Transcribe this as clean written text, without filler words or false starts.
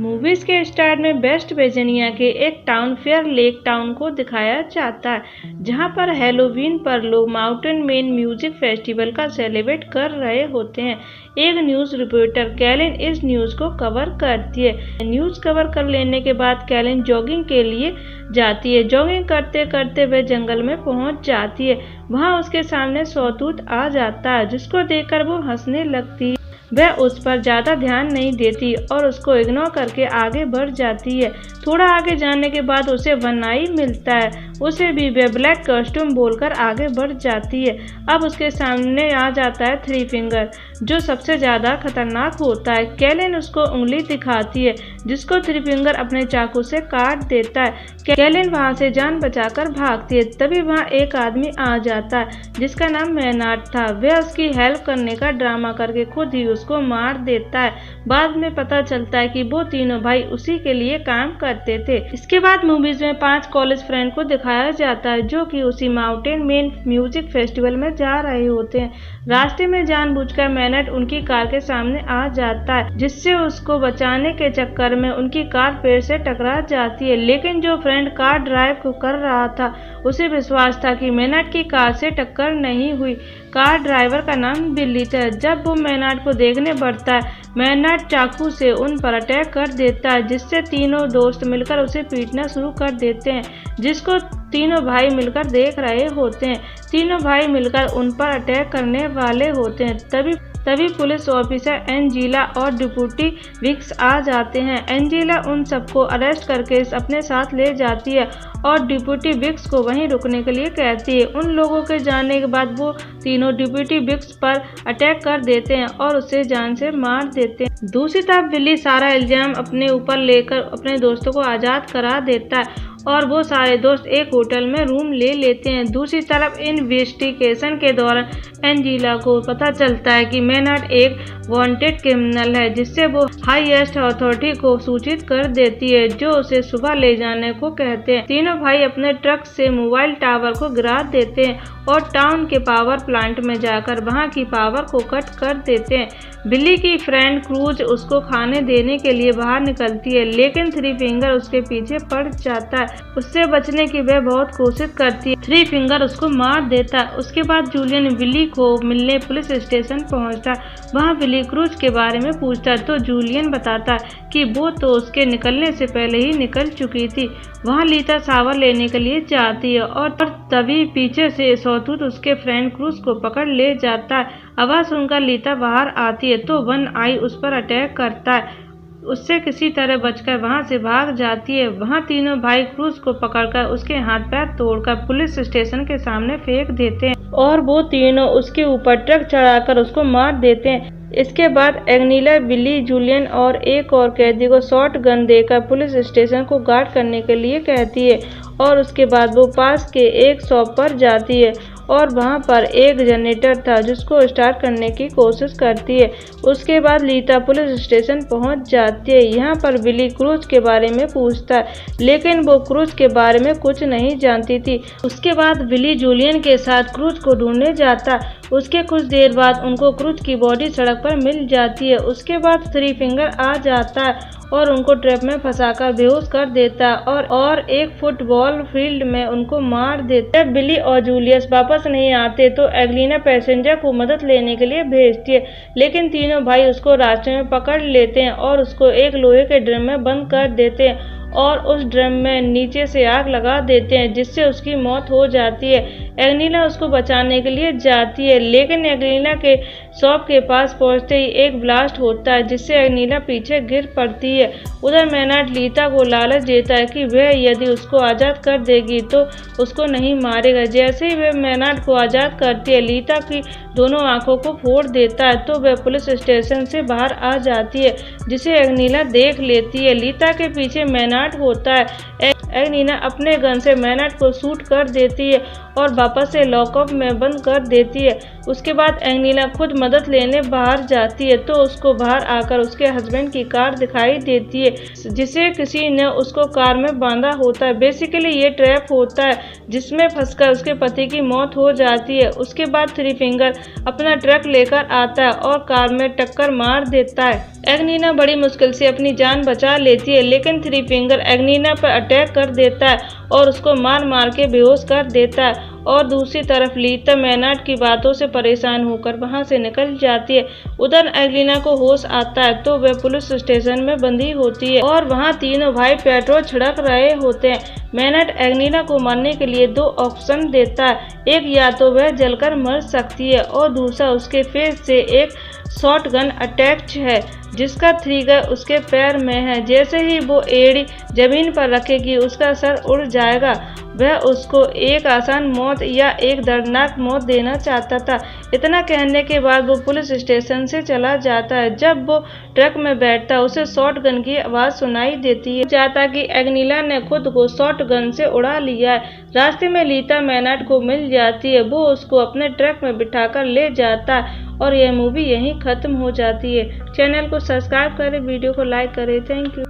Movies के start में West Virginia के एक टाउन फेयर लेक टाउन को दिखाया जाता है, जहां पर हैलोवीन पर लोग माउंटेन मेन म्यूजिक फेस्टिवल का सेलिब्रेट कर रहे होते हैं। एक न्यूज रिपोर्टर कैलिन इस न्यूज को कवर करती है। न्यूज कवर कर लेने के बाद कैलिन जॉगिंग के लिए जाती है। जॉगिंग करते करते वह जंगल में पहुंच जाती है। वहां उसके सामने सॉटूथ आ जाता है, जिसको देखकर वो हंसने लगती है। वह उस पर ज्यादा ध्यान नहीं देती और उसको इग्नोर करके आगे बढ़ जाती है। थोड़ा आगे जाने के बाद उसे वन आई मिलता है। उसे भी वह ब्लैक कॉस्ट्यूम बोलकर आगे बढ़ जाती है। अब उसके सामने आ जाता है थ्री फिंगर, जो सबसे ज्यादा खतरनाक होता है। कैलिन उसको उंगली दिखाती है, जिसको थ्री फिंगर अपने चाकू से काट देता है। कैलिन वहां से जान बचाकर भागती है। तभी वहां एक आदमी आ जाता है, जिसका नाम मैनार्ड था। वह उसकी हेल्प करने का ड्रामा करके खुद ही उसको मार देता है। बाद में पता चलता है कि वो तीनों भाई उसी के लिए काम करते थे। इसके बाद मूवीज में 5 कॉलेज फ्रेंड को दिखाया जाता है, जो कि उसी माउंटेन मेन म्यूजिक फेस्टिवल में जा रहे होते हैं। रास्ते में जानबूझकर मैनार्ड उनकी कार के सामने आ जाता है, जिससे उसको बचाने के चक्कर में उनकी कार पेड़ से टकरा जाती है। लेकिन जो फ्रेंड कार ड्राइव कर रहा था, उसे विश्वास था कि मैनार्ड की कार से टक्कर नहीं हुई। कार ड्राइवर का नाम बिल्ली था। जब वो मैनार्ड को देखने बढ़ता है, मैनार्ड चाकू से उन पर अटैक कर देता है, जिससे तीनों दोस्त मिलकर उसे पीटना शुरू कर देते हैं, जिसको तीनों भाई मिलकर देख रहे होते हैं। तीनों भाई मिलकर उन पर अटैक करने वाले होते हैं। तभी पुलिस ऑफिसर एंजेला और डिप्टी विक्स आ जाते हैं। एंजेला उन सबको अरेस्ट करके अपने साथ ले जाती है और डिप्टी विक्स को वहीं रुकने के लिए कहती है। उन लोगों के जाने के बाद वो तीनों डिप्टी विक्स पर अटैक कर देते हैं और उसे जान से मार देते हैं। दूसरी तरफ बिल्ली सारा इल्जाम अपने ऊपर लेकर अपने दोस्तों को आज़ाद करा देता है और वो सारे दोस्त एक होटल में रूम ले लेते हैं। दूसरी तरफ इन्वेस्टिगेशन के दौरान एंजेला को पता चलता है कि मैनार्ड एक वांटेड क्रिमिनल है, जिससे वो हाईएस्ट अथॉरिटी को सूचित कर देती है, जो उसे सुबह ले जाने को कहते हैं। तीनों भाई अपने ट्रक से मोबाइल टावर को गिरा देते हैं और टाउन के पावर प्लांट में जाकर वहां की पावर को कट कर देते हैं। बिल्ली की फ्रेंड क्रूज उसको खाने देने के लिए बाहर निकलती है, लेकिन थ्री फिंगर उसके पीछे पड़ जाता है। उससे बचने की वह बहुत कोशिश करती है। थ्री फिंगर उसको मार देता है। उसके बाद जूलियन बिल्ली को मिलने पुलिस स्टेशन पहुंचता है। वहां बिल्ली क्रूज के बारे में पूछता है तो जूलियन बताता है कि वो तो उसके निकलने से पहले ही निकल चुकी थी। वहां लीता शावर लेने के लिए जाती है और तभी पीछे से सॉटूथ उसके फ्रेंड क्रूज को पकड़ ले जाता है। आवाज सुनकर लीता बाहर आती है तो वन आई उस पर अटैक करता है। उससे किसी तरह बचकर वहां से भाग जाती है। वहां तीनों भाई क्रूज को पकड़कर उसके हाथ पैर तोड़कर पुलिस स्टेशन के सामने फेंक देते हैं और वो तीनों उसके ऊपर ट्रक चढ़ाकर उसको मार देते हैं। इसके बाद एंजेला बिल्ली, जूलियन और एक और कैदी को शॉट गन देकर पुलिस स्टेशन को गार्ड करने के लिए कहती है और उसके बाद वो पास के एक शॉप पर जाती है और वहां पर एक जनरेटर था, जिसको स्टार्ट करने की कोशिश करती है। उसके बाद लीता पुलिस स्टेशन पहुंच जाती है। यहाँ पर बिल्ली क्रूज के बारे में पूछता है, लेकिन वो क्रूज के बारे में कुछ नहीं जानती थी। उसके बाद बिल्ली जूलियन के साथ क्रूज को ढूंढने जाता। उसके कुछ देर बाद उनको क्रूज की बॉडी सड़क पर मिल जाती है। उसके बाद थ्री फिंगर आ जाता है और उनको ट्रैप में फंसाकर बेहोश कर देता और एक फुटबॉल फील्ड में उनको मार देता। जब बिली और जूलियस वापस नहीं आते तो एंजेला पैसेंजर को मदद लेने के लिए भेजती है, लेकिन तीनों भाई उसको रास्ते में पकड़ लेते हैं और उसको एक लोहे के ड्रम में बंद कर देते हैं और उस ड्रम में नीचे से आग लगा देते हैं, जिससे उसकी मौत हो जाती है। एंजेला उसको बचाने के लिए जाती है, लेकिन एंजेला के शॉप के पास पहुंचते ही एक ब्लास्ट होता है, जिससे एंजेला पीछे गिर पड़ती है। उधर मैनार्ड लीता को लालच देता है कि वह यदि उसको आज़ाद कर देगी तो उसको नहीं मारेगा। जैसे ही वह मैनार्ड को आज़ाद करती है, लीता की दोनों आंखों को फोड़ देता है तो वह पुलिस स्टेशन से बाहर आ जाती है, जिसे एंजेला देख लेती है। लीता के पीछे मैनार्ड होता है। एंजेला अपने गन से मैनार्ड को शूट कर देती है और वापस से लॉकअप में बंद कर देती है। उसके बाद एंगनीला खुद मदद लेने बाहर जाती है तो उसको बाहर आकर उसके हस्बैंड की कार दिखाई देती है जिसे किसी ने उसको कार में बांधा होता है। बेसिकली ये ट्रैप होता है जिसमें फंसकर उसके पति की मौत हो जाती है। उसके बाद थ्री फिंगर अपना ट्रक लेकर आता है और कार में टक्कर मार देता है। एग्नीना बड़ी मुश्किल से अपनी जान बचा लेती है लेकिन थ्री फिंगर एग्नीना पर अटैक कर देता है और उसको मार मार के बेहोश कर देता है। और दूसरी तरफ लीता मैनार्ड की बातों से परेशान होकर वहां से निकल जाती है। उधर एग्नीना को होश आता है तो वह पुलिस स्टेशन में बंधी होती है और वहां तीनों भाई पेट्रोल छिड़क रहे होते हैं। मैनार्ड एग्नीना को मारने के लिए दो ऑप्शन देता है, एक या तो वह जलकर मर सकती है और दूसरा उसके फेस से एक शॉटगन अटैच है जिसका ट्रिगर उसके पैर में है। जैसे ही वो एड़ी जमीन पर रखेगी उसका सर उड़ जाएगा। वह उसको एक आसान मौत या एक दर्दनाक मौत देना चाहता था। इतना कहने के बाद वो पुलिस स्टेशन से चला जाता है। जब वो ट्रक में बैठता है उसे शॉटगन की आवाज़ सुनाई देती है। चाहता कि एग्नीला ने खुद को शॉटगन से उड़ा लिया है। रास्ते में लीता मैनार्ड को मिल जाती है, वो उसको अपने ट्रक में बिठाकर ले जाता है और यह मूवी यहीं ख़त्म हो जाती है। चैनल को सब्सक्राइब करें, वीडियो को लाइक करें। Thank you.